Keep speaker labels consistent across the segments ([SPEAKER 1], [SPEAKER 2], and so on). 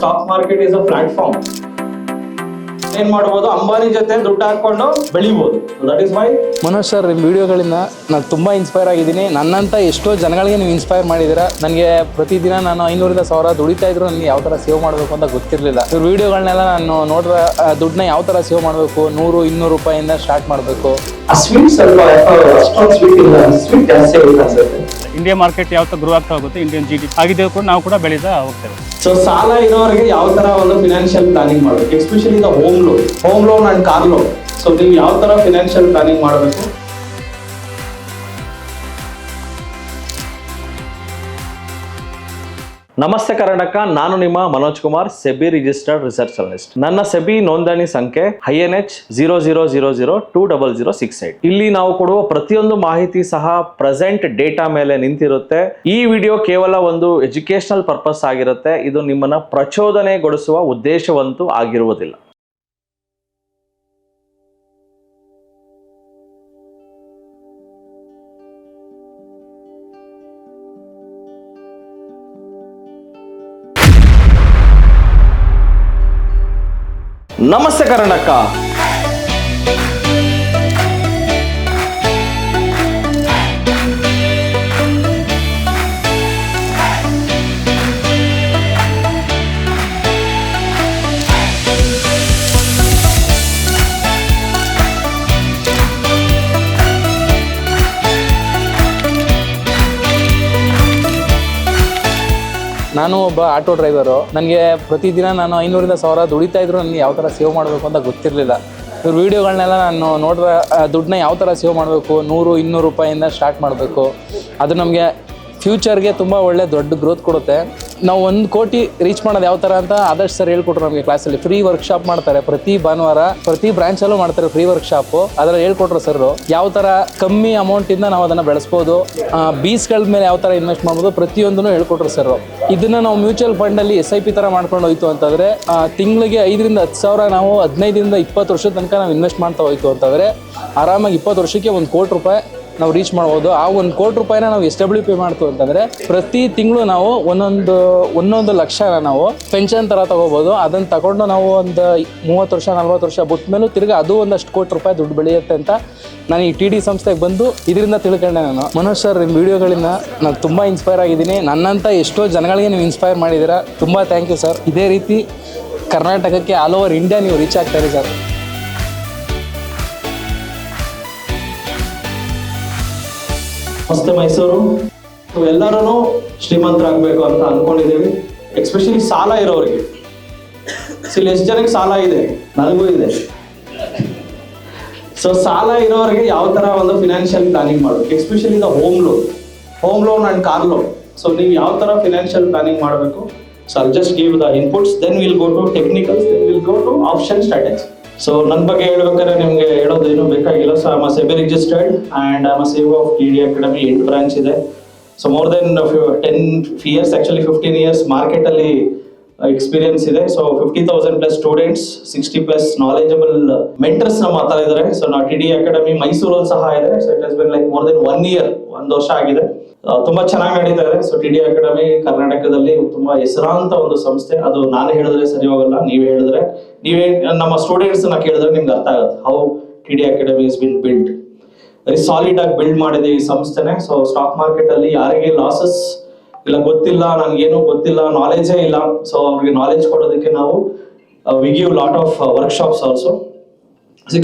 [SPEAKER 1] Stock market is a platform. ಏನ್ ಮಾಡಬಹುದು, ಅಂಬಾನಿ ಜೊತೆ ದುಡ್ಡು ಹಾಕೊಂಡು ಬೆಳಿಬಹುದು. That is why
[SPEAKER 2] Manoj sir, ನಿಮ್ಮ ವಿಡಿಯೋಗಳಿಂದ ನಾನು ತುಂಬ ಇನ್ಸ್ಪೈರ್ ಆಗಿದ್ದೀನಿ. ನನ್ನಂತ ಎಷ್ಟೋ ಜನಗಳಿಗೆ ನೀವು ಇನ್ಸ್ಪೈರ್ ಮಾಡಿದ್ದೀರಾ. ನನಗೆ ಪ್ರತಿದಿನ ನಾನು 500-1000 ದುಡಿತಾ ಇದ್ರು ನನಗೆ ಯಾವ ಥರ ಸೇವ್ ಮಾಡಬೇಕು ಅಂತ ಗೊತ್ತಿರಲಿಲ್ಲ. ಇವ್ರ ವಿಡಿಯೋಗಳನ್ನೆಲ್ಲ ನಾನು ನೋಡಿದ್ರೆ ದುಡ್ಡನ್ನ ಯಾವ ಥರ ಸೇವ್ ಮಾಡಬೇಕು, 100-200 ರೂಪಾಯಿಂದ ಸ್ಟಾರ್ಟ್ ಮಾಡಬೇಕು.
[SPEAKER 1] ಸ್ವೀಟ್ ಸ್ವಲ್ಪ ಅಷ್ಟೊಂದು ಸ್ವೀಟ್ ಇಲ್ಲ, ಸ್ವೀಟ್ ಜಾಸ್ತಿ ಆಗುತ್ತೆ ಅನ್ಸುತ್ತೆ.
[SPEAKER 3] ಇಂಡಿಯಾ ಮಾರ್ಕೆಟ್ ಯಾವ ತರ ಗ್ರೋ ಆಗ್ತಾ ಹೋಗುತ್ತೆ, ಇಂಡಿಯನ್ GDP ಆಗಿದೆ ಕೂಡ ನಾವು ಕೂಡ ಬೆಳೀತಾ ಹೋಗ್ತೇವೆ.
[SPEAKER 1] ಸೊ ಸಾಲ ಇರೋರಿಗೆ ಯಾವ ತರ ಒಂದು ಫಿನಾನ್ಷಿಯಲ್ ಪ್ಲಾನಿಂಗ್ ಮಾಡಬೇಕು, especially the home loan and car loan. So ನೀವು ಯಾವ ತರ ಫಿನಾನ್ಷಿಯಲ್ ಪ್ಲಾನಿಂಗ್ ಮಾಡಬೇಕು? ನಮಸ್ತೆ ಕರ್ನಾಟಕ, ನಾನು ನಿಮ್ಮ Manoj Kumar, SEBI registered research analyst. ನನ್ನ ಸೆಬಿ ನೋಂದಣಿ ಸಂಖ್ಯೆ INH 00002068. ಇಲ್ಲಿ ನಾವು ಕೊಡುವ ಪ್ರತಿಯೊಂದು ಮಾಹಿತಿ ಸಹ ಪ್ರೆಸೆಂಟ್ ಡೇಟಾ ಮೇಲೆ ನಿಂತಿರುತ್ತೆ. ಈ ವಿಡಿಯೋ ಕೇವಲ ಒಂದು ಎಜುಕೇಶನಲ್ ಪರ್ಪಸ್ ಆಗಿರುತ್ತೆ. ಇದು ನಿಮ್ಮನ್ನ ಪ್ರಚೋದನೆಗೊಳಿಸುವ ಉದ್ದೇಶವಂತೂ ಆಗಿರುವುದಿಲ್ಲ. ನಮಸ್ತೆ ಕರ್ನಾಟಕ.
[SPEAKER 2] ನಾನು ಒಬ್ಬ ಆಟೋ ಡ್ರೈವರು. ನನಗೆ ಪ್ರತಿದಿನ ನಾನು 500-1000 ದುಡಿತಾ ಇದ್ರು ನನಗೆ ಯಾವ ಥರ ಸೇವ್ ಮಾಡಬೇಕು ಅಂತ ಗೊತ್ತಿರಲಿಲ್ಲ. ಇವ್ರ ವಿಡಿಯೋಗಳನ್ನೆಲ್ಲ ನಾನು ನೋಡಿದ್ರೆ ದುಡ್ಡನ್ನ ಯಾವ ಥರ ಸೇವ್ ಮಾಡಬೇಕು, 100-200 ರೂಪಾಯಿಂದ ಸ್ಟಾರ್ಟ್ ಮಾಡಬೇಕು. ಅದು ನಮಗೆ ಫ್ಯೂಚರ್ಗೆ ತುಂಬ ಒಳ್ಳೆ ದೊಡ್ಡ ಗ್ರೋತ್ ಕೊಡುತ್ತೆ. ನಾವು 1 ಕೋಟಿ ರೀಚ್ ಮಾಡೋದು ಯಾವ ಥರ ಅಂತ ಆದಷ್ಟು ಸರ್ ಹೇಳ್ಕೊಟ್ರು ನಮಗೆ ಕ್ಲಾಸಲ್ಲಿ. ಫ್ರೀ ವರ್ಕ್ಶಾಪ್ ಮಾಡ್ತಾರೆ ಪ್ರತಿ ಭಾನುವಾರ, ಪ್ರತಿ ಬ್ರಾಂಚಲ್ಲೂ ಮಾಡ್ತಾರೆ ಫ್ರೀ ವರ್ಕ್ಶಾಪು. ಅದರಲ್ಲಿ ಹೇಳ್ಕೊಟ್ರು ಸರ್ ಯಾವ ಥರ ಕಮ್ಮಿ ಅಮೌಂಟಿಂದ ನಾವು ಅದನ್ನು ಬೆಳೆಸ್ಬೋದು, ಬೀಸ್ಗಳ ಮೇಲೆ ಯಾವ ಥರ ಇನ್ವೆಸ್ಟ್ ಮಾಡ್ಬೋದು, ಪ್ರತಿಯೊಂದನ್ನು ಹೇಳ್ಕೊಟ್ರು ಸರ್. ಇದನ್ನು ನಾವು ಮ್ಯೂಚುವಲ್ ಫಂಡಲ್ಲಿ SIP ಥರ ಮಾಡ್ಕೊಂಡು ಹೋಯ್ತು ಅಂತಂದರೆ ತಿಂಗಳಿಗೆ 5-10 ಸಾವಿರ ನಾವು 15-20 ವರ್ಷದ ತನಕ ನಾವು ಇನ್ವೆಸ್ಟ್ ಮಾಡ್ತಾ ಹೋಯ್ತು ಅಂತಂದರೆ ಆರಾಮಾಗಿ 20 ವರ್ಷಕ್ಕೆ 1 ಕೋಟಿ ರೂಪಾಯಿ ನಾವು ರೀಚ್ ಮಾಡ್ಬೋದು. ಆ 1 ಕೋಟಿ ರೂಪಾಯಿನ ನಾವು SWP ಮಾಡ್ತು ಅಂತಂದರೆ ಪ್ರತಿ ತಿಂಗಳು ನಾವು ಒಂದೊಂದು ಲಕ್ಷನ ನಾವು ಪೆನ್ಷನ್ ಥರ ತೊಗೋಬೋದು. ಅದನ್ನು ತಗೊಂಡು ನಾವು ಒಂದು 30 ವರ್ಷ 40 ವರ್ಷ ಬಿಟ್ಟ ಮೇಲೂ ತಿರ್ಗಿ ಅದು ಒಂದಷ್ಟು ಕೋಟಿ ರೂಪಾಯಿ ದುಡ್ಡು ಬೆಳೆಯುತ್ತೆ ಅಂತ ನಾನು ಈ TD ಸಂಸ್ಥೆಗೆ ಬಂದು ಇದರಿಂದ ತಿಳ್ಕೊಂಡೆ ನಾನು. ಮನೋಜ್ ಸರ್, ನಿಮ್ಮ ವಿಡಿಯೋಗಳಿಂದ ನಾನು ತುಂಬ ಇನ್ಸ್ಪೈರ್ ಆಗಿದ್ದೀನಿ. ನನ್ನಂತ ಎಷ್ಟೋ ಜನಗಳಿಗೆ ನೀವು ಇನ್ಸ್ಪೈರ್ ಮಾಡಿದ್ದೀರಾ. ತುಂಬ ಥ್ಯಾಂಕ್ ಯು ಸರ್. ಇದೇ ರೀತಿ ಕರ್ನಾಟಕಕ್ಕೆ ಆಲ್ ಓವರ್ ಇಂಡಿಯಾ ನೀವು ರೀಚ್ ಆಗ್ತಾರೆ ಸರ್.
[SPEAKER 1] ನಮಸ್ತೆ ಮೈಸೂರು. ಎಲ್ಲರೂ ಶ್ರೀಮಂತರಾಗಬೇಕು ಅಂತ ಅನ್ಕೊಂಡಿದ್ದೀವಿ. ಎಸ್ಪೆಷಲಿ ಸಾಲ ಇರೋರಿಗೆ. ಇಲ್ಲಿ ಎಷ್ಟು ಜನಕ್ಕೆ ಸಾಲ ಇದೆ? ನನಗೂ ಇದೆ. ಸೊ ಸಾಲ ಇರೋರಿಗೆ ಯಾವ ತರ ಒಂದು ಫಿನಾನ್ಷಿಯಲ್ ಪ್ಲಾನಿಂಗ್ ಮಾಡಬೇಕು, especially the home loan and car loan. So ನೀವು ಯಾವ ತರ ಫಿನಾನ್ಷಿಯಲ್ ಪ್ಲಾನಿಂಗ್ ಮಾಡಬೇಕು? So I'll just give the inputs, then will go to technicals, then will go to option strategy. So ನನ್ನ ಬಗ್ಗೆ ಹೇಳ್ಬೇಕಾದ್ರೆ ನಿಮಗೆ ಹೇಳೋದೇನು ಬೇಕಾಗಿಲ್ಲ. So I am SEBI registered and I am CEO of TD academy. 8 branch ಇದೆ. So more than 10 years, actually 15 years ಮಾರ್ಕೆಟಲ್ಲಿ experience ಇದೆ. So 50,000+ students, 60+ knowledgeable mentors ನಮ್ಮ ಹತ್ರ ಇದ್ದಾರೆ. ಸೊ ನಾವು TD ಅಕಾಡೆಮಿ ಮೈಸೂರಲ್ಲಿ ಸಹ ಇದೆ. So it has been like more than 1 year, 1 ವರ್ಷ ಆಗಿದೆ. ತುಂಬಾ ಚೆನ್ನಾಗಿ ನಡೀತಾ ಇದೆ. ಸೊ TD ಅಕಾಡೆಮಿ ಕರ್ನಾಟಕದಲ್ಲಿ ತುಂಬಾ ಹೆಸರಾಂತ ಒಂದು ಸಂಸ್ಥೆ. ಅದು ನಾನು ಹೇಳಿದ್ರೆ ಸರಿ ಹೋಗಲ್ಲ, ನೀವೇ ನಮ್ಮ ಸ್ಟೂಡೆಂಟ್ಸ್ ಕೇಳಿದ್ರೆ ನಿಮ್ಗೆ ಅರ್ಥ ಆಗುತ್ತೆ how TD academy is been build. Very solid ಆಗಿ ಬಿಲ್ಡ್ ಮಾಡಿದೆ ಈ ಸಂಸ್ಥೆನೆ. ಸೊ ಸ್ಟಾಕ್ ಮಾರ್ಕೆಟ್ ಅಲ್ಲಿ ಯಾರಿಗೆ ಲಾಸಸ್ ಇಲ್ಲ, ಗೊತ್ತಿಲ್ಲ, ನನಗೇನು ಗೊತ್ತಿಲ್ಲ, ನಾಲೆಜೇ ಇಲ್ಲ, ಸೊ ಅವ್ರಿಗೆ ನಾಲೆಜ್ ಕೊಡೋದಕ್ಕೆ ನಾವು we give lot of workshops also.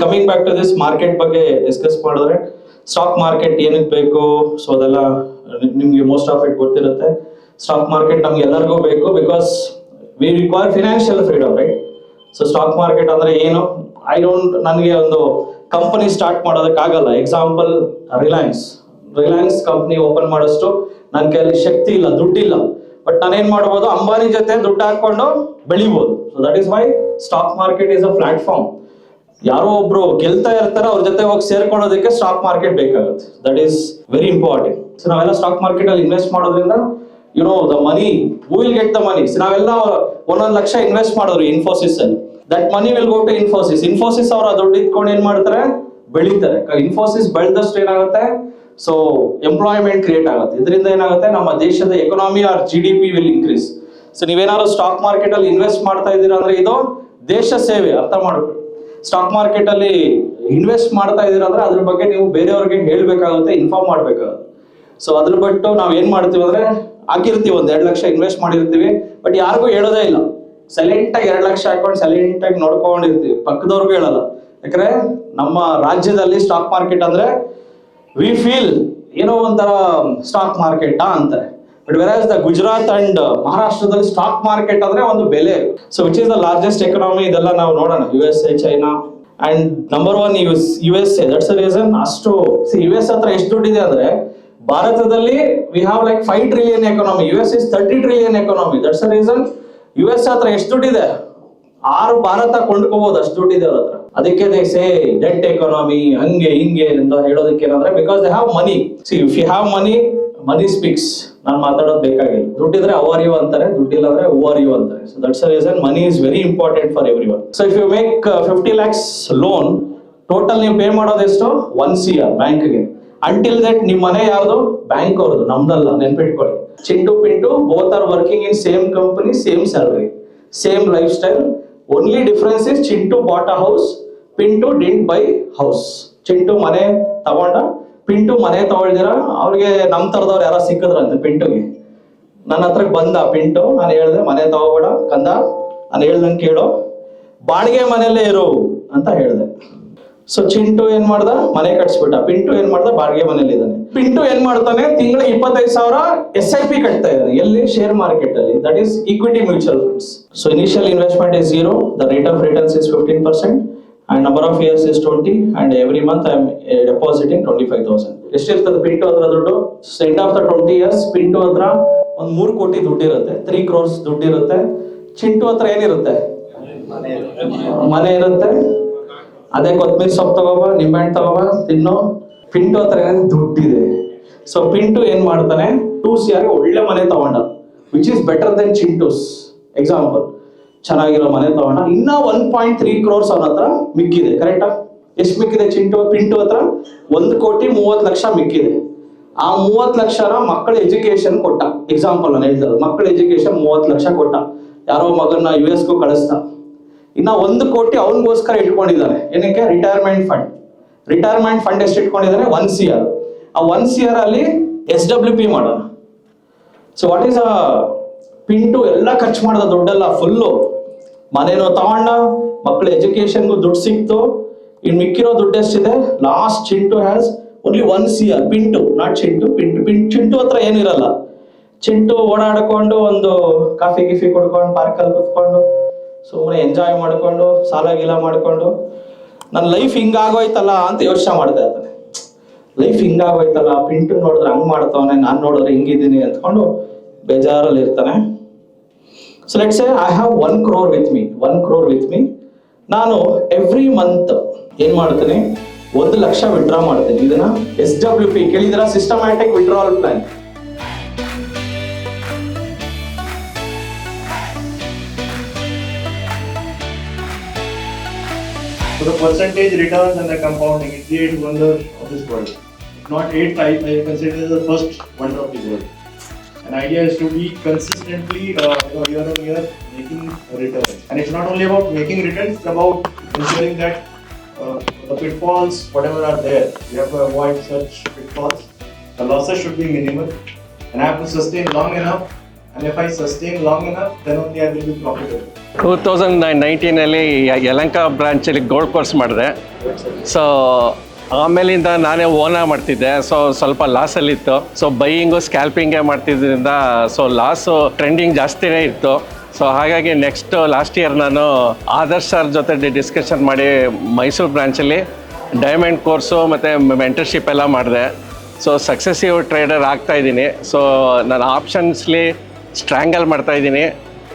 [SPEAKER 1] Coming back to this market ಬಗ್ಗೆ ಡಿಸ್ಕಸ್ ಮಾಡಿದ್ರೆ, ಸ್ಟಾಕ್ ಮಾರ್ಕೆಟ್ ಏನಕ್ಕೆ ಬೇಕು? ಸೊ ಅದೆಲ್ಲ ನಿಮ್ಗೆ ಮೋಸ್ಟ್ ಆಫ್ ಇಟ್ ಗೊತ್ತಿರುತ್ತೆ. ಸ್ಟಾಕ್ ಮಾರ್ಕೆಟ್ ನಮ್ಗೆ ಎಲ್ಲರಿಗೂ ಬೇಕು, because we require financial freedom, right? So stock market ಅಂದ್ರೆ ಏನು? ನನಗೆ ಒಂದು ಕಂಪನಿ ಸ್ಟಾರ್ಟ್ ಮಾಡೋದಕ್ಕಾಗಲ್ಲ. ಎಕ್ಸಾಂಪಲ್ ರಿಲಯನ್ಸ್ ಕಂಪನಿ ಓಪನ್ ಮಾಡೋಷ್ಟು ನನ್ನ ಕೈಯಲ್ಲಿ ಶಕ್ತಿ ಇಲ್ಲ, ದುಡ್ಡಿಲ್ಲ. ಬಟ್ ನಾನೇನ್ ಮಾಡ್ಬೋದು, ಅಂಬಾನಿ ಜೊತೆ ದುಡ್ಡು ಹಾಕೊಂಡು ಬೆಳಿಬೋದು. So that is why stock market is a platform. ಯಾರೋ ಒಬ್ರು ಗೆಲ್ತಾ ಇರ್ತಾರೆ, ಅವ್ರ ಜೊತೆ ಹೋಗಿ ಸೇರ್ಕೊಳ್ಳೋದಕ್ಕೆ ಸ್ಟಾಕ್ ಮಾರ್ಕೆಟ್ ಬೇಕಾಗುತ್ತೆ. That is very important. So ನಾವೆಲ್ಲ ಸ್ಟಾಕ್ ಮಾರ್ಕೆಟ್ ಅಲ್ಲಿ ಇನ್ವೆಸ್ಟ್ ಮಾಡೋದ್ರಿಂದ the money, who will get the money? So ನಾವೆಲ್ಲ 1 ಲಕ್ಷ ಇನ್ವೆಸ್ಟ್ ಮಾಡಿದ್ರು ಇನ್ಫೋಸಿಸ್ ಅಲ್ಲಿ. That money will go to Infosys ಅವ್ರ ದುಡ್ಡು ಇಟ್ಕೊಂಡು ಏನ್ ಮಾಡ್ತಾರೆ, ಬೆಳೀತಾರೆ. ಇನ್ಫೋಸಿಸ್ ಬೆಳೆದಷ್ಟು ಏನಾಗುತ್ತೆ, So employment create ಆಗುತ್ತೆ. ಇದರಿಂದ ಏನಾಗುತ್ತೆ ನಮ್ಮ ದೇಶದ economy or GDP will increase. So ನೀವೇನಾದ್ರು ಸ್ಟಾಕ್ ಮಾರ್ಕೆಟಲ್ಲಿ ಇನ್ವೆಸ್ಟ್ ಮಾಡ್ತಾ ಇದ್ದೀರಾ ಅಂದರೆ ಇದು ದೇಶ ಸೇವೆ, ಅರ್ಥ ಮಾಡ್ಕೊಳ್ಳಿ. ಸ್ಟಾಕ್ ಮಾರ್ಕೆಟಲ್ಲಿ ಇನ್ವೆಸ್ಟ್ ಮಾಡ್ತಾ ಇದ್ದೀರಾ ಅಂದರೆ ಅದ್ರ ಬಗ್ಗೆ ನೀವು ಬೇರೆಯವ್ರಿಗೆ ಹೇಳಬೇಕಾಗುತ್ತೆ, ಇನ್ಫಾರ್ಮ್ ಮಾಡಬೇಕಾಗುತ್ತೆ. ಸೊ ಅದ್ರ ಬಿಟ್ಟು ನಾವು ಏನು ಮಾಡ್ತೀವಿ ಅಂದರೆ ಹಾಕಿರ್ತೀವಿ, 1-2 ಲಕ್ಷ ಇನ್ವೆಸ್ಟ್ ಮಾಡಿರ್ತೀವಿ, ಬಟ್ ಯಾರಿಗೂ ಹೇಳೋದೇ ಇಲ್ಲ. ಸೈಲೆಂಟಾಗಿ 2 ಲಕ್ಷ ಹಾಕೊಂಡು ಸೈಲೆಂಟಾಗಿ ನೋಡ್ಕೊಂಡಿರ್ತೀವಿ, ಪಕ್ಕದವ್ರಿಗೂ ಹೇಳಲ್ಲ. ಯಾಕಂದ್ರೆ ನಮ್ಮ ರಾಜ್ಯದಲ್ಲಿ ಸ್ಟಾಕ್ ಮಾರ್ಕೆಟ್ ಅಂದ್ರೆ ವಿ ಫೀಲ್ ಏನೋ ಒಂಥರ ಸ್ಟಾಕ್ ಮಾರ್ಕೆಟಾ ಅಂತಾರೆ. ಬಟ್ ವೆರಾಸ್ ದ ಗುಜರಾತ್ ಅಂಡ್ ಮಹಾರಾಷ್ಟ್ರದಲ್ಲಿ ಸ್ಟಾಕ್ ಮಾರ್ಕೆಟ್ ಅಂದ್ರೆ ಒಂದು ಬೆಲೆ. So which is the largest economy, ಇದೆಲ್ಲ ನಾವು ನೋಡೋಣ. USA, China and number 1 USA. That's the reason. ಅಷ್ಟು US ಹತ್ರ ಎಷ್ಟು ದುಡ್ಡಿದೆ ಅಂದ್ರೆ ಭಾರತದಲ್ಲಿ we have like 5 trillion economy, US is 30 trillion economy. That's the reason US ಹತ್ರ ಎಷ್ಟು ದುಡ್ಡಿದೆ, 6 ಭಾರತ ಕೊಂಡ್ಕೋಬಹುದು, ಅಷ್ಟು ದುಡ್ಡಿದೆ ಅವ್ರ ಹತ್ರ. ಅದಕ್ಕೆ ದೇ ಸೇ ಡೆಟ್ ಎಕಾನಮಿ, ಹಂಗೆ ಹಿಂಗೆ ಅಂತ ಹೇಳೋದಕ್ಕೆ ಏನಂದ್ರೆ because they have money. See if you have money, money speaks. ನಾನು ಮಾತಾಡೋದು ಬೇಕಾಗಿಲ್ಲ. ದುಡ್ಡಿದ್ರೆ ಹೌ ಆರ್ ಯು ಅಂತಾರೆ, ದುಡ್ಡಿಲ್ಲ ಅಂದ್ರೆ ಹೂ ಆರ್ ಯು ಅಂತಾರೆ. So that's the reason money is very important for everyone. So if you make 50 lakhs loan, total ನೀವು pay ಮಾಡೋದು ಎಷ್ಟು, 1 CR ಬ್ಯಾಂಕ್ಗೆ. ಅಂಟಿಲ್ ದಟ್ ನಿಮ್ಮ ಮನೆ ಯಾರ್ದು, ಬ್ಯಾಂಕ್ ಅವ್ರದ್ದು, ನಮ್ದಲ್ಲ, ನೆನ್ಪಿಟ್ಕೊಳ್ಳಿ. Chintu Pintu both are working in same company, same salary, same life style. Only difference is Chintu bought a house, Pintu didn't by house. Chintu ಮನೆ ತಗೊಂಡ, ಪಿಂಟು ಮನೆ ತಗೊಳ್ದಿರ. ಅವ್ರಿಗೆ ನಮ್ ತರದವ್ರು ಯಾರೋ ಸಿಕ್ಕಿದ್ರಂತೆ ಪಿಂಟುಗೆ. ನನ್ನ ಹತ್ರಕ್ಕೆ ಬಂದ ಪಿಂಟು, ನಾನು ಹೇಳ್ದೆ ಮನೆ ತಗೋಬೇಡ ಕಂದ, ನಾನು ಹೇಳ್ದಂಗೆ ಕೇಳೋ, ಬಾಡಿಗೆ ಮನೆಯಲ್ಲೇ ಇರು ಅಂತ ಹೇಳ್ದೆ. ಸೊ ಚಿಂಟು ಏನ್ ಮಾಡ್ದ, ಮನೆ ಕಟ್ಸ್ಬಿಟ್ಟ. ಪಿಂಟು ಏನ್ ಮಾಡ್ದ, ಬಾಡಿಗೆ ಮನೇಲಿ ಇದ್ದಾನೆ. ಪಿಂಟು ಏನ್ ಮಾಡ್ತಾನೆ, ತಿಂಗಳಿಗೆ 25,000 SIP ಕಟ್ತಾ ಇದ್ದಾನೆ. ಎಲ್ಲಿ, ಶೇರ್ ಮಾರ್ಕೆಟ್ ಅಲ್ಲಿ. That is equity mutual funds. So initial investment is 0, the rate of returns is 15%, and number of years is 20, and every month I am depositing 25,000. ಎಷ್ಟಿರ್ತದೆ Pintu ಹತ್ರ ದುಡ್ಡು? End of the 20 years Pintu ಹತ್ರ ಒಂದು 3 ಕೋಟಿ ದುಡ್ಡು ಇರುತ್ತೆ, 3 crores ದುಡ್ಡು ಇರುತ್ತೆ. ಚಿಂಟು ಹತ್ರ ಏನಿರುತ್ತೆ, ಮನೆ ಇರುತ್ತೆ. ಅದೇ ಕೊತ್ತಂಬರಿ ಸೊಪ್ಪು ತಗೋಬ, ನಿಂಬೆಹಣ್ಣು ತಗೋಬ, ತಿನ್ನೋ. ಪಿಂಟು ಹತ್ರ ಏನಾದ್ರು ದುಡ್ಡಿದೆ. ಸೊ ಪಿಂಟು ಏನ್ ಮಾಡ್ತಾನೆ, 2 CR ಒಳ್ಳೆ ಮನೆ ತಗೊಂಡ, which is better than Chintu's. Example, ಚೆನ್ನಾಗಿರೋ ಮನೆ ತಗೊಂಡ. ಇನ್ನ 1.3 crores ಅವನ ಹತ್ರ ಮಿಕ್ಕಿದೆ. ಕರೆಕ್ಟಾ? ಎಷ್ಟು ಮಿಕ್ಕಿದೆ ಪಿಂಟು ಹತ್ರ? 1,30,00,000 ಮಿಕ್ಕಿದೆ. ಆ 30 ಲಕ್ಷನ ಮಕ್ಕಳ ಎಜುಕೇಶನ್ ಕೊಟ್ಟ. ಎಕ್ಸಾಂಪಲ್ ನಾನು ಹೇಳ್ತಾರೆ, ಮಕ್ಕಳ ಎಜುಕೇಶನ್ 30 ಲಕ್ಷ ಕೊಟ್ಟ. ಯಾರೋ ಮಗನ್ನ US ಕಳಿಸ್ತಾ. ಇನ್ನ 1 ಕೋಟಿ ಅವನಿಗೋಸ್ಕರ ಇಟ್ಕೊಂಡಿದ್ದಾನೆ. ಏನಕ್ಕೆ? Retirement fund. ರಿಟೈರ್ಮೆಂಟ್ ಫಂಡ್ ಎಷ್ಟು ಇಟ್ಕೊಂಡಿದ್ದಾನೆ? 1 CR. ಆ 1 CR ಅಲ್ಲಿ SWP ಮಾಡೋಣ. ಸೊ ವಾಟ್ ಈಸ್ ಪಿಂಟು ಎಲ್ಲ ಖರ್ಚು ಮಾಡಿದ ದುಡ್ಡೆಲ್ಲ ಫುಲ್ಲು. ಮನೇನೋ ತಗೊಂಡ, ಮಕ್ಕಳ ಎಜುಕೇಶನ್ಗೂ ದುಡ್ಡು ಸಿಕ್ತು. ಇನ್ನು ಮಿಕ್ಕಿರೋ ದುಡ್ಡು ಎಷ್ಟಿದೆ? Last Chintu has only 1 CR. Pintu, not Chintu. Chintu ಹತ್ರ ಏನಿರಲ್ಲ. ಚಿಂಟು ಓಡಾಡ್ಕೊಂಡು, ಒಂದು ಕಾಫಿ ಗಿಫಿ ಕುಡ್ಕೊಂಡು, ಪಾರ್ಕಲ್ಲಿ ಕುತ್ಕೊಂಡು, ಸುಮ್ಮನೆ ಎಂಜಾಯ್ ಮಾಡ್ಕೊಂಡು, ಸಾಲ ಗೀಲ ಮಾಡ್ಕೊಂಡು, ನನ್ನ ಲೈಫ್ ಹಿಂಗಾಗೋಯ್ತಲ್ಲ ಅಂತ ಯೋಚನೆ ಮಾಡ್ತಾ ಇರ್ತಾನೆ. ಲೈಫ್ ಹಿಂಗಾಗೋಯ್ತಲ್ಲ, ಪಿಂಟು ನೋಡಿದ್ರೆ ಹಂಗ್ ಮಾಡ್ತಾವನೆ, ನಾನು ನೋಡಿದ್ರೆ ಹಿಂಗಿದ್ದೀನಿ ಅಂದ್ಕೊಂಡು ಬೇಜಾರಲ್ಲಿ ಇರ್ತಾನೆ. So let's say I have 1 crore with me. ನಾನು ಎವ್ರಿ ಮಂತ್ ಏನ್ ಮಾಡ್ತೀನಿ, 1 ಲಕ್ಷ ವಿಡ್ರಾ ಮಾಡ್ತೀನಿ. ಇದನ್ನ SWP ಕೇಳಿದ್ರ, systematic withdrawal plan.
[SPEAKER 4] So the percentage returns and the compounding, it creates wonder of this world. If not 8, I consider it the first wonder of the world. An idea is to be consistently year on year making returns. And it's not only about making returns, it's about ensuring that the pitfalls, whatever are there, we have to avoid such pitfalls. The losses should be minimal, and I have to sustain long enough. And if I sustain long enough, then only I will be profitable.
[SPEAKER 5] 2019 Yelahanka ಬ್ರಾಂಚಲ್ಲಿ gold course ಮಾಡಿದೆ. So ಆಮೇಲಿಂದ ನಾನೇ ಓನಾಗಿ ಮಾಡ್ತಿದ್ದೆ. So ಸ್ವಲ್ಪ ಲಾಸಲ್ಲಿತ್ತು. So buying ಸ್ಕ್ಯಾಲ್ಪಿಂಗೇ ಮಾಡ್ತಿದ್ದರಿಂದ ಸೊ ಲಾಸು ಟ್ರೆಂಡಿಂಗ್ ಜಾಸ್ತಿನೇ ಇತ್ತು. ಸೊ ಹಾಗಾಗಿ ಲಾಸ್ಟ್ ಇಯರ್ ನಾನು ಆದರ್ಶ್ ಸರ್ ಜೊತೆ ಡಿಸ್ಕಷನ್ ಮಾಡಿ ಮೈಸೂರು ಬ್ರಾಂಚಲ್ಲಿ ಡೈಮಂಡ್ ಕೋರ್ಸು ಮತ್ತು ಮೆಂಟರ್ಶಿಪ್ ಎಲ್ಲ ಮಾಡಿದೆ. ಸೊ ಸಕ್ಸೆಸಿವ್ ಟ್ರೇಡರ್ ಆಗ್ತಾಯಿದ್ದೀನಿ. ಸೊ ನಾನು ಆಪ್ಷನ್ಸ್ಲಿ ಸ್ಟ್ರ್ಯಾಂಗಲ್ ಮಾಡ್ತಾಯಿದ್ದೀನಿ.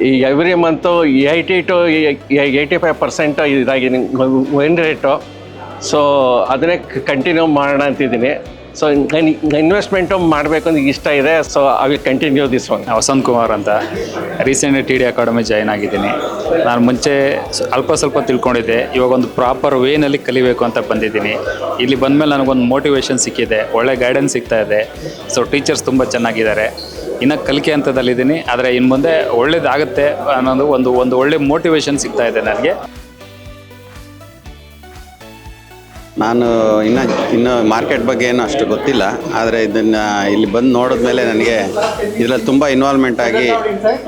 [SPEAKER 5] ಈ ಎವ್ರಿ ಮಂತು 80 to 85% ಇದಾಗಿದೆ ವಿನ್ ರೇಟು. ಸೊ ಅದನ್ನೇ ಕಂಟಿನ್ಯೂ ಮಾಡೋಣ ಅಂತಿದ್ದೀನಿ. ಸೊ ಇನ್ವೆಸ್ಟ್ಮೆಂಟು ಮಾಡಬೇಕು ಅಂತ ಇಷ್ಟ ಇದೆ. So I will continue this one.
[SPEAKER 6] Vasanth Kumar ಅಂತ, ರೀಸೆಂಟ್ಲಿ TD ಅಕಾಡೆಮಿ ಜಾಯ್ನ್ ಆಗಿದ್ದೀನಿ. ನಾನು ಮುಂಚೆ ಸ್ವಲ್ಪ ತಿಳ್ಕೊಂಡಿದ್ದೆ, ಇವಾಗ ಒಂದು ಪ್ರಾಪರ್ ವೇನಲ್ಲಿ ಕಲಿಬೇಕು ಅಂತ ಬಂದಿದ್ದೀನಿ. ಇಲ್ಲಿ ಬಂದಮೇಲೆ ನನಗೊಂದು ಮೋಟಿವೇಶನ್ ಸಿಕ್ಕಿದೆ, ಒಳ್ಳೆ ಗೈಡೆನ್ಸ್ ಸಿಗ್ತಾ ಇದೆ. ಸೊ ಟೀಚರ್ಸ್ ತುಂಬ ಚೆನ್ನಾಗಿದ್ದಾರೆ. ಇನ್ನು ಕಲಿಕೆ ಹಂತದಲ್ಲಿದ್ದೀನಿ. ಆದರೆ ಇನ್ನು ಮುಂದೆ ಒಳ್ಳೇದಾಗುತ್ತೆ ಅನ್ನೋದು ಒಂದು ಒಳ್ಳೆ ಮೋಟಿವೇಶನ್ ಸಿಗ್ತಾ ಇದೆ ನನಗೆ.
[SPEAKER 7] ನಾನು ಇನ್ನು ಮಾರ್ಕೆಟ್ ಬಗ್ಗೆ ಏನು ಅಷ್ಟು ಗೊತ್ತಿಲ್ಲ, ಆದರೆ ಇದನ್ನು ಇಲ್ಲಿ ಬಂದು ನೋಡಿದ್ಮೇಲೆ ನನಗೆ ಇದರಲ್ಲಿ ತುಂಬ ಇನ್ವಾಲ್ವ್ಮೆಂಟ್ ಆಗಿ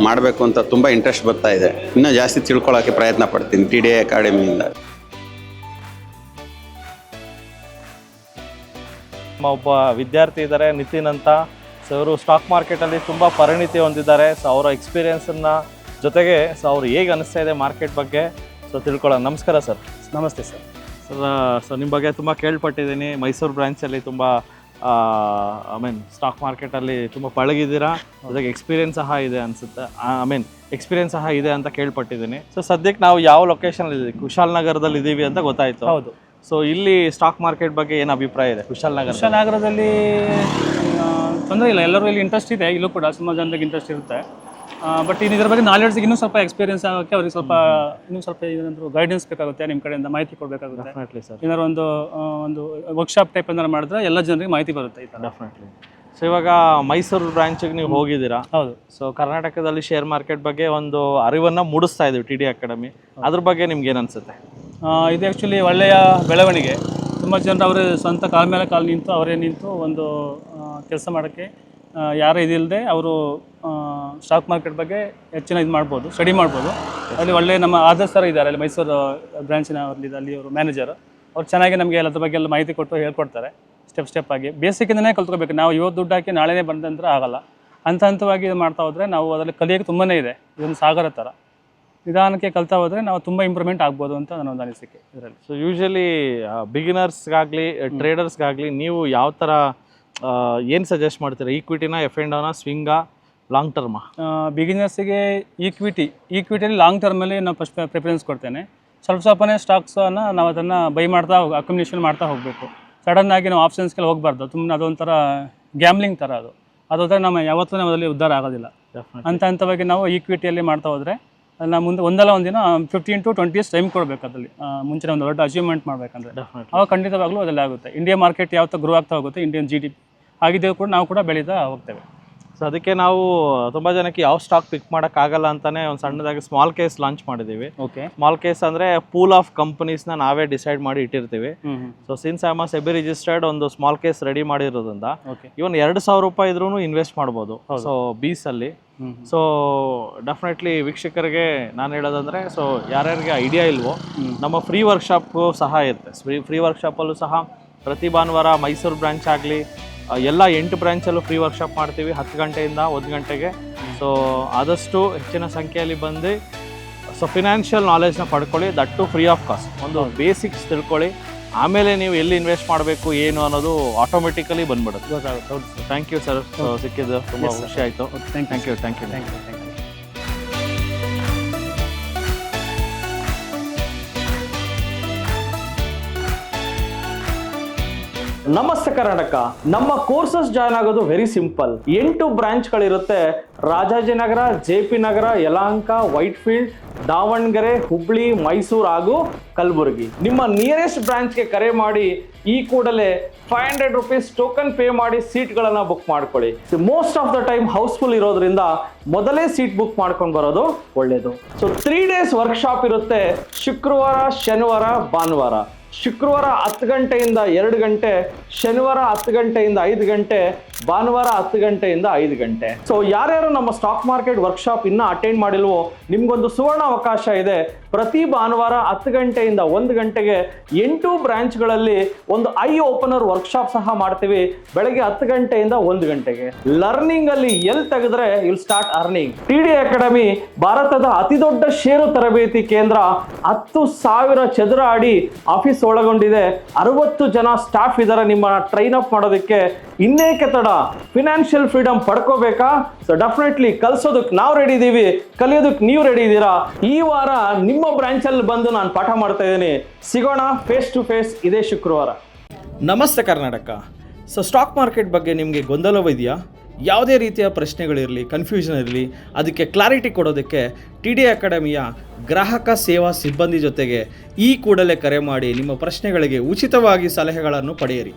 [SPEAKER 7] ಮಾಡಬೇಕು ಅಂತ ತುಂಬ ಇಂಟ್ರೆಸ್ಟ್ ಬರ್ತಾ ಇದೆ. ಇನ್ನೂ ಜಾಸ್ತಿ ತಿಳ್ಕೊಳ್ಳೋಕ್ಕೆ ಪ್ರಯತ್ನ ಪಡ್ತೀನಿ TDI ಅಕಾಡೆಮಿಯಿಂದ.
[SPEAKER 1] ನಮ್ಮ ಒಬ್ಬ ವಿದ್ಯಾರ್ಥಿ ಇದ್ದಾರೆ ನಿತಿನ್ ಅಂತ. ಸೊ ಅವರು ಸ್ಟಾಕ್ ಮಾರ್ಕೆಟಲ್ಲಿ ತುಂಬ ಪರಿಣಿತಿ ಹೊಂದಿದ್ದಾರೆ. ಸೊ ಅವರ ಎಕ್ಸ್ಪೀರಿಯನ್ಸನ್ನು ಜೊತೆಗೆ ಸೊ ಅವ್ರು ಹೇಗೆ ಅನಿಸ್ತಾ ಇದೆ ಮಾರ್ಕೆಟ್ ಬಗ್ಗೆ ಸೊ ತಿಳ್ಕೊಳ್ಳೋಣ. ನಮಸ್ಕಾರ ಸರ್.
[SPEAKER 3] ನಮಸ್ತೆ ಸರ್.
[SPEAKER 1] ಸೊ ನಿಮ್ಮ ಬಗ್ಗೆ ತುಂಬ ಕೇಳ್ಪಟ್ಟಿದ್ದೀನಿ. ಮೈಸೂರು ಬ್ರಾಂಚಲ್ಲಿ ತುಂಬ ಸ್ಟಾಕ್ ಮಾರ್ಕೆಟಲ್ಲಿ ತುಂಬ ಪಳಗಿದ್ದೀರಾ, ಜೊತೆಗೆ ಎಕ್ಸ್ಪೀರಿಯನ್ಸ್ ಸಹ ಇದೆ ಅನಿಸುತ್ತೆ. ಎಕ್ಸ್ಪೀರಿಯನ್ಸ್ ಸಹ ಇದೆ ಅಂತ ಕೇಳ್ಪಟ್ಟಿದ್ದೀನಿ. ಸೊ ಸದ್ಯಕ್ಕೆ ನಾವು ಯಾವ ಲೊಕೇಶನಲ್ಲಿ ಇದ್ದೀವಿ? ಕುಶಾಲನಗರದಲ್ಲಿ ಇದ್ದೀವಿ ಅಂತ ಗೊತ್ತಾಯಿತು.
[SPEAKER 3] ಹೌದು.
[SPEAKER 1] ಸೊ ಇಲ್ಲಿ ಸ್ಟಾಕ್ ಮಾರ್ಕೆಟ್ ಬಗ್ಗೆ ಏನು ಅಭಿಪ್ರಾಯ ಇದೆ?
[SPEAKER 3] ಕುಶಾಲನಗರದಲ್ಲಿ ತೊಂದರೆ ಇಲ್ಲ, ಎಲ್ಲರೂ ಇಲ್ಲಿ ಇಂಟ್ರೆಸ್ಟ್ ಇದೆ. ಇಲ್ಲೂ ಕೂಡ ಸುಮಾರು ಜನರಿಗೆ ಇಂಟ್ರೆಸ್ಟ್ ಇರುತ್ತೆ. ಬಟ್ ಇದ್ರ ಬಗ್ಗೆ ನಾಲೆಡ್ಜ್ಗೆ ಇನ್ನೂ ಸ್ವಲ್ಪ ಎಕ್ಸ್ಪೀರಿಯನ್ಸ್ ಆಗೋಕ್ಕೆ ಅವ್ರಿಗೆ ಇನ್ನೂ ಸ್ವಲ್ಪ ಏನಾದರೂ ಗೈಡೆನ್ಸ್ ಬೇಕಾಗುತ್ತೆ, ನಿಮ್ಮ ಕಡೆಯಿಂದ ಮಾಹಿತಿ ಕೊಡಬೇಕಾಗುತ್ತೆ.
[SPEAKER 1] Definitely sir.
[SPEAKER 3] ಏನಾದ್ರು ಒಂದು ವರ್ಕ್ಶಾಪ್ ಟೈಪ್ ಏನಾದ್ರು ಮಾಡಿದ್ರೆ ಎಲ್ಲ ಜನರಿಗೆ ಮಾಹಿತಿ ಬರುತ್ತೆ ಈ ಥರ.
[SPEAKER 1] ಡೆಫಿನೆಟ್ಲಿ. ಸೊ ಇವಾಗ ಮೈಸೂರು ಬ್ರಾಂಚಿಗೆ ನೀವು ಹೋಗಿದ್ದೀರಾ?
[SPEAKER 3] ಹೌದು.
[SPEAKER 1] ಸೊ ಕರ್ನಾಟಕದಲ್ಲಿ ಶೇರ್ ಮಾರ್ಕೆಟ್ ಬಗ್ಗೆ ಒಂದು ಅರಿವನ್ನು ಮೂಡಿಸ್ತಾ ಇದ್ದೀವಿ TDI ಅಕಾಡೆಮಿ. ಅದ್ರ ಬಗ್ಗೆ ನಿಮ್ಗೆ ಏನು ಅನಿಸುತ್ತೆ?
[SPEAKER 3] ಇದು ಆ್ಯಕ್ಚುಲಿ ಒಳ್ಳೆಯ ಬೆಳವಣಿಗೆ. ತುಂಬ ಜನರು ಅವರೇ ಸ್ವಂತ ಕಾಲ ಮೇಲೆ ಕಾಲು ನಿಂತು ಅವರೇ ನಿಂತು ಒಂದು ಕೆಲಸ ಮಾಡೋಕ್ಕೆ ಯಾರು ಇದಿಲ್ಲದೆ ಅವರು ಸ್ಟಾಕ್ ಮಾರ್ಕೆಟ್ ಬಗ್ಗೆ ಹೆಚ್ಚಿನ ಇದು ಮಾಡ್ಬೋದು, ಸ್ಟಡಿ ಮಾಡ್ಬೋದು. ಅಲ್ಲಿ ಒಳ್ಳೆ ನಮ್ಮ ಆದರ್ಶ್ ಸರ್ ಇದ್ದಾರೆ, ಅಲ್ಲಿ ಮೈಸೂರು ಬ್ರಾಂಚಿನ ಅಲ್ಲಿ ಅವರು ಮ್ಯಾನೇಜರು. ಅವ್ರು ಚೆನ್ನಾಗಿ ನಮಗೆ ಎಲ್ಲದ್ರ ಬಗ್ಗೆ ಎಲ್ಲ ಮಾಹಿತಿ ಕೊಟ್ಟು ಹೇಳ್ಕೊಡ್ತಾರೆ ಸ್ಟೆಪ್ ಆಗಿ. ಬೇಸಿಕ್ಕಿಂದನೇ ಕಲ್ತ್ಕೋಬೇಕು. ನಾವು ಇವತ್ತು ದುಡ್ಡು ಹಾಕಿ ನಾಳೆನೇ ಬಂದಂದ್ರೆ ಆಗಲ್ಲ. ಹಂತವಾಗಿ ಇದು ಮಾಡ್ತಾ ಹೋದರೆ ನಾವು ಅದರಲ್ಲಿ ಕಲಿಯೋಕ್ಕೆ ತುಂಬಾ ಇದೆ. ಇದೊಂದು ಸಾಗರ ಥರ ನಿಧಾನಕ್ಕೆ ಕಲ್ತಾ ಹೋದರೆ ನಾವು ತುಂಬ ಇಂಪ್ರೂವ್ಮೆಂಟ್ ಆಗ್ಬೋದು ಅಂತ ನನ್ನೊಂದು ಅನಿಸಿಕೆ ಇದರಲ್ಲಿ.
[SPEAKER 1] ಸೊ ಯೂಶಲಿ ಬಿಗಿನರ್ಸ್ಗಾಗಲಿ ಟ್ರೇಡರ್ಸ್ಗಾಗಲಿ ನೀವು ಯಾವ ಥರ ಏನು ಸಜೆಸ್ಟ್ ಮಾಡ್ತೀರಾ? ಈಕ್ವಿಟಿನ, F&Oನ, ಸ್ವಿಂಗಾ, ಲಾಂಗ್ ಟರ್ಮಾ?
[SPEAKER 3] ಬಿಗಿನರ್ಸಿಗೆ ಈಕ್ವಿಟಿಯಲ್ಲಿ ಲಾಂಗ್ ಟರ್ಮಲ್ಲಿ ನಾವು ಫಸ್ಟ್ ಪ್ರಿಫರೆನ್ಸ್ ಕೊಡ್ತೇನೆ. ಸ್ವಲ್ಪನೇ ಸ್ಟಾಕ್ಸನ್ನು ನಾವು ಅದನ್ನು ಬೈ ಮಾಡ್ತಾ ಅಕ್ಯುಮಿಲೇಷನ್ ಮಾಡ್ತಾ ಹೋಗಬೇಕು. ಸಡನ್ನಾಗಿ ನಾವು ಆಪ್ಷನ್ಸ್ಗೆಲ್ಲ ಹೋಗಬಾರ್ದು. ತುಂಬ ಅದೊಂಥರ ಗ್ಯಾಮ್ಲಿಂಗ್ ಥರ ಅದು ಹೋದರೆ ನಮ್ಮ ಯಾವತ್ತೂ ನಾವು ಅದರಲ್ಲಿ ಉದ್ಧಾರ ಆಗೋದಿಲ್ಲ. ಹಂತವಾಗಿ ನಾವು ಈಕ್ವಿಟಿಯಲ್ಲಿ ಮಾಡ್ತಾ ಹೋದರೆ ನಾವು ಮುಂದೆ ಒಂದಲ್ಲ ಒಂದಿನ 15 to 20 years ಟೈಮ್ ಕೊಡಬೇಕು. ಅದರಲ್ಲಿ ಮುಂಚೆ ಒಂದು ದೊಡ್ಡ ಅಚೀವ್ಮೆಂಟ್ ಮಾಡಬೇಕಂದ್ರೆ ಅವಾಗ ಖಂಡಿತವಾಗ್ಲೂ ಅದೆಲ್ಲ ಆಗುತ್ತೆ. ಇಂಡಿಯಾ ಮಾರ್ಕೆಟ್ ಯಾವತ್ತೂ ಗ್ರೋ ಆಗ್ತಾ ಹೋಗುತ್ತೆ. ಇಂಡಿಯನ್ GDP ಆಗಿದ್ದೇವೆ ಕೂಡ ನಾವು ಕೂಡ ಬೆಳೀತಾ ಹೋಗ್ತೇವೆ.
[SPEAKER 1] ಸೊ ಅದಕ್ಕೆ ನಾವು ತುಂಬ ಜನಕ್ಕೆ ಯಾವ ಸ್ಟಾಕ್ ಪಿಕ್ ಮಾಡೋಕ್ಕಾಗಲ್ಲ ಅಂತಲೇ ಒಂದು ಸಣ್ಣದಾಗಿ ಸ್ಮಾಲ್ ಕೇಸ್ ಲಾಂಚ್ ಮಾಡಿದ್ದೀವಿ.
[SPEAKER 3] ಓಕೆ.
[SPEAKER 1] ಸ್ಮಾಲ್ ಕೇಸ್ ಅಂದರೆ ಪೂಲ್ ಆಫ್ ಕಂಪನೀಸ್ನ ನಾವೇ ಡಿಸೈಡ್ ಮಾಡಿ ಇಟ್ಟಿರ್ತೀವಿ. So since I am SEBI registered ಒಂದು ಸ್ಮಾಲ್ ಕೇಸ್ ರೆಡಿ ಮಾಡಿರೋದ್ರಿಂದ ಇವನ್ 2,000 ರೂಪಾಯಿ ಇದ್ರೂ ಇನ್ವೆಸ್ಟ್ ಮಾಡ್ಬೋದು. ಸೊ ಬೀಸಲ್ಲಿ. ಸೊ ಡೆಫಿನೆಟ್ಲಿ ವೀಕ್ಷಕರಿಗೆ ನಾನು ಹೇಳೋದಂದರೆ, ಸೊ ಯಾರ್ಯಾರಿಗೆ ಐಡಿಯಾ ಇಲ್ವೋ ನಮ್ಮ ಫ್ರೀ ವರ್ಕ್ಶಾಪು ಸಹ ಇರುತ್ತೆ. ಫ್ರೀ ವರ್ಕ್ಶಾಪಲ್ಲೂ ಸಹ ಪ್ರತಿ ಭಾನುವಾರ ಮೈಸೂರು ಬ್ರಾಂಚ್ ಆಗಲಿ ಎಲ್ಲ 8 ಬ್ರಾಂಚಲ್ಲೂ ಫ್ರೀ ವರ್ಕ್ಶಾಪ್ ಮಾಡ್ತೀವಿ 10 ಗಂಟೆಯಿಂದ 1 ಗಂಟೆಗೆ. ಸೊ ಆದಷ್ಟು ಹೆಚ್ಚಿನ ಸಂಖ್ಯೆಯಲ್ಲಿ ಬಂದು ಸೊ ಫಿನಾನ್ಷಿಯಲ್ ನಾಲೆಜ್ನ ಪಡ್ಕೊಳ್ಳಿ, ದಟ್ಟು ಫ್ರೀ ಆಫ್ ಕಾಸ್ಟ್. ಒಂದು ಬೇಸಿಕ್ಸ್ ತಿಳ್ಕೊಳ್ಳಿ, ಆಮೇಲೆ ನೀವು ಎಲ್ಲಿ ಇನ್ವೆಸ್ಟ್ ಮಾಡಬೇಕು ಏನು ಅನ್ನೋದು ಆಟೋಮೆಟಿಕಲಿ ಬಂದ್ಬಿಡುತ್ತೆ.
[SPEAKER 3] ಗೊತ್ತಾಗುತ್ತೆ. ಹೌದು ಸರ್.
[SPEAKER 1] Thank you sir. ಸಿಕ್ಕಿದ್ದು ತುಂಬ ಖುಷಿ ಆಯಿತು. Thank you. ನಮಸ್ತೆ ಕರ್ನಾಟಕ. ನಮ್ಮ ಕೋರ್ಸಸ್ ಜಾಯ್ನ್ ಆಗೋದು ವೆರಿ ಸಿಂಪಲ್. 8 ಬ್ರಾಂಚ್ಗಳಿರುತ್ತೆ. ರಾಜಾಜಿನಗರ, JP ನಗರ, ಯಲಹಂಕ, ವೈಟ್ಫೀಲ್ಡ್, ದಾವಣಗೆರೆ, ಹುಬ್ಳಿ, ಮೈಸೂರು ಹಾಗೂ ಕಲಬುರಗಿ. ನಿಮ್ಮ ನಿಯರೆಸ್ಟ್ ಬ್ರಾಂಚ್ಗೆ ಕರೆ ಮಾಡಿ ಈ ಕೂಡಲೇ 500 ರೂಪೀಸ್ ಟೋಕನ್ ಪೇ ಮಾಡಿ ಸೀಟ್ಗಳನ್ನು ಬುಕ್ ಮಾಡ್ಕೊಳ್ಳಿ. Most of the time housefull ಇರೋದ್ರಿಂದ ಮೊದಲೇ ಸೀಟ್ ಬುಕ್ ಮಾಡ್ಕೊಂಡು ಬರೋದು ಒಳ್ಳೆಯದು. ಸೊ 3 days ವರ್ಕ್ಶಾಪ್ ಇರುತ್ತೆ. ಶುಕ್ರವಾರ, ಶನಿವಾರ, ಭಾನುವಾರ. ಶುಕ್ರವಾರ 10 ಗಂಟೆಯಿಂದ 2 ಗಂಟೆ, ಶನಿವಾರ 10 ಗಂಟೆಯಿಂದ 5 ಗಂಟೆ, ಭಾನುವಾರ 10 ಗಂಟೆಯಿಂದ 5 ಗಂಟೆ. ಸೊ ಯಾರ್ಯಾರು ನಮ್ಮ ಸ್ಟಾಕ್ ಮಾರ್ಕೆಟ್ ವರ್ಕ್ಶಾಪ್ ಇನ್ನೂ ಅಟೆಂಡ್ ಮಾಡಿಲ್ವೋ ನಿಮ್ಗೊಂದು ಸುವರ್ಣ ಅವಕಾಶ ಇದೆ. ಪ್ರತಿ ಭಾನುವಾರ 10 ಗಂಟೆಯಿಂದ 1 ಗಂಟೆಗೆ 8 ಬ್ರಾಂಚ್ಗಳಲ್ಲಿ ಒಂದು ಐ ಓಪನರ್ ವರ್ಕ್ಶಾಪ್ ಸಹ ಮಾಡ್ತೀವಿ. ಬೆಳಗ್ಗೆ 10 ಗಂಟೆಯಿಂದ 1 ಗಂಟೆಗೆ. ಲರ್ನಿಂಗ್ ಅಲ್ಲಿ ಎಲ್ಲಿ ತೆಗೆದ್ರೆ will start earning. TDI academy ಭಾರತದ ಅತಿ ದೊಡ್ಡ ಷೇರು ತರಬೇತಿ ಕೇಂದ್ರ. 10,000 ಚದರ ಅಡಿ ಆಫೀಸ್ ಒಳಗೊಂಡಿದೆ. 60 ಜನ ಸ್ಟಾಫ್ ಇದ್ದಾರೆ ನಿಮ್ಮನ್ನ ಟ್ರೈನ್ ಅಪ್ ಮಾಡೋದಕ್ಕೆ. ಇನ್ನೇಕೆ ತಡ? ಫಿನಾನ್ಷಿಯಲ್ ಫ್ರೀಡಮ್ ಪಡ್ಕೋಬೇಕಾ? ಸೊ ಡೆಫಿನೆಟ್ಲಿ ಕಲಿಸೋದಕ್ಕೆ ನಾವು ರೆಡಿ ಇದ್ದೀವಿ, ಕಲಿಯೋದಕ್ಕೆ ನೀವು ರೆಡಿ ಇದ್ದೀರಾ? ಈ ವಾರ ನಿಮ್ಮ ಬ್ರಾಂಚಲ್ಲಿ ಬಂದು ನಾನು ಪಾಠ ಮಾಡ್ತಾ ಇದ್ದೀನಿ. ಸಿಗೋಣ ಫೇಸ್ ಟು ಫೇಸ್ ಇದೇ ಶುಕ್ರವಾರ. ನಮಸ್ತೆ ಕರ್ನಾಟಕ. ಸೊ ಸ್ಟಾಕ್ ಮಾರ್ಕೆಟ್ ಬಗ್ಗೆ ನಿಮಗೆ ಗೊಂದಲವಿದೆಯಾ? ಯಾವುದೇ ರೀತಿಯ ಪ್ರಶ್ನೆಗಳಿರಲಿ, ಕನ್ಫ್ಯೂಷನ್ ಇರಲಿ, ಅದಕ್ಕೆ ಕ್ಲಾರಿಟಿ ಕೊಡೋದಕ್ಕೆ TDI ಅಕಾಡೆಮಿಯ ಗ್ರಾಹಕ ಸೇವಾ ಸಿಬ್ಬಂದಿ ಜೊತೆಗೆ ಈ ಕೂಡಲೇ ಕರೆ ಮಾಡಿ ನಿಮ್ಮ ಪ್ರಶ್ನೆಗಳಿಗೆ ಉಚಿತವಾಗಿ ಸಲಹೆಗಳನ್ನು ಪಡೆಯಿರಿ.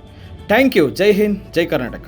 [SPEAKER 1] Thank you. ಜೈ ಹಿಂದ್, ಜೈ ಕರ್ನಾಟಕ.